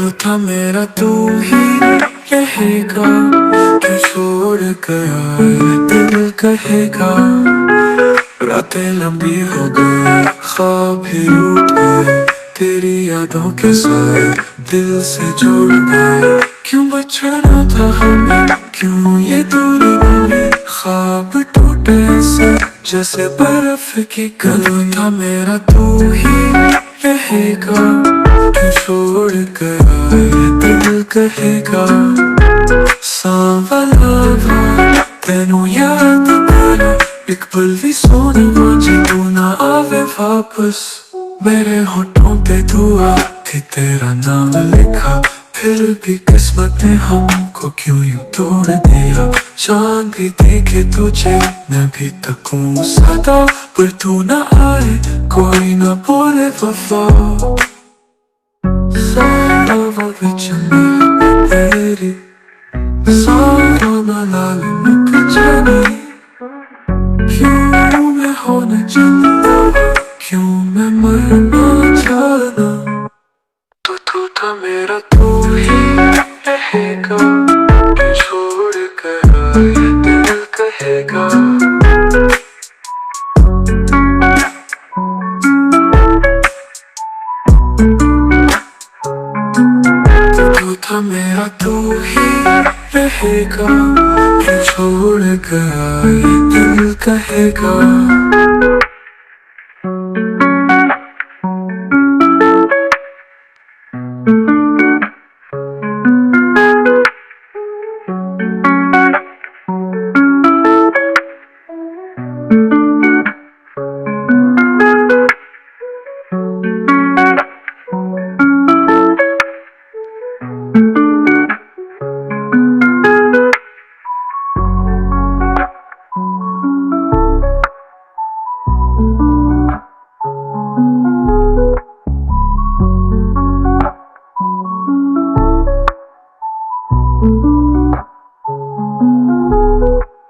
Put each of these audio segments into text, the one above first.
कल था मेरा तू ही रहेगा, कि छोड़ गया ये दिल कहेगा। रातें लंबी हो गई, ख्वाब भी रूठ गए, तेरी यादों के साए दिल से जुड़ गए। क्यों बचना था हमें, क्यों ये दूरी मिली, ख्वाब टूटे से जैसे बर्फ की गली। था मेरा तू ही रहेगा, कि छोड़ गया ये दिल कहेगा। सांवला तेनू याद करो, एक पल भी सोना जे तू ना आवे वापस। मेरे होठों पे दुआ थी, तेरा नाम लिखा, फिर भी किस्मत ने हमको क्यों यूं तोड़ दिया। चांद भी देखे तुझे, मैं भी तकूं सदा, पर तू ना आए, कोई ना बोले वफा। सारा विच में तेरी, सारा मलाल मुक जानी। क्यों मैं होना चाहता, क्यों मैं मरना चाहना। तू था मेरा तू ही रहेगा, कि छोड़ गया ये दिल कहेगा। तू था मेरा तू ही रहेगा, कि छोड़ गया ये दिल कहेगा।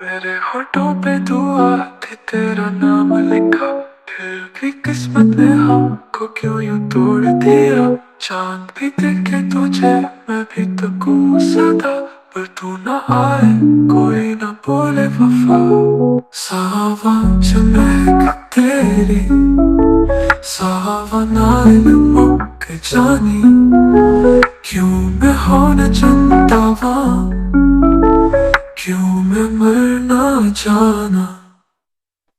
मेरे होठों पे दुआ थी, तेरा नाम लिखा, फिर भी किस्मत ने हमको क्यों यूं तोड़ दिया। चांद भी देखे तुझे, मैं भी तकूं सदा, पर तू ना आए, कोई ना बोले वफा। सावन चमक तेरी, सावन आए मुक जानी। क्यों मैं होना चाहता वहाँ, क्यों मैं मरना जाना।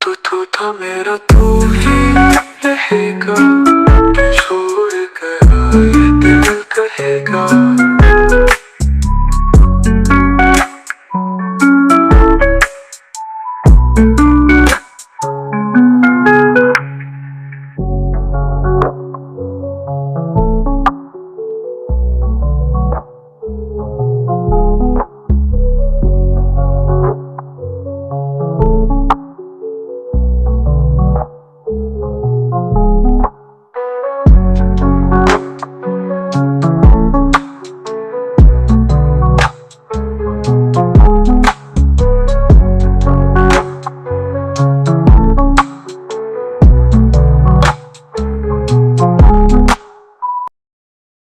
तू था मेरा तू ही रहेगा, कि छोड़ गया ये दिल कहेगा।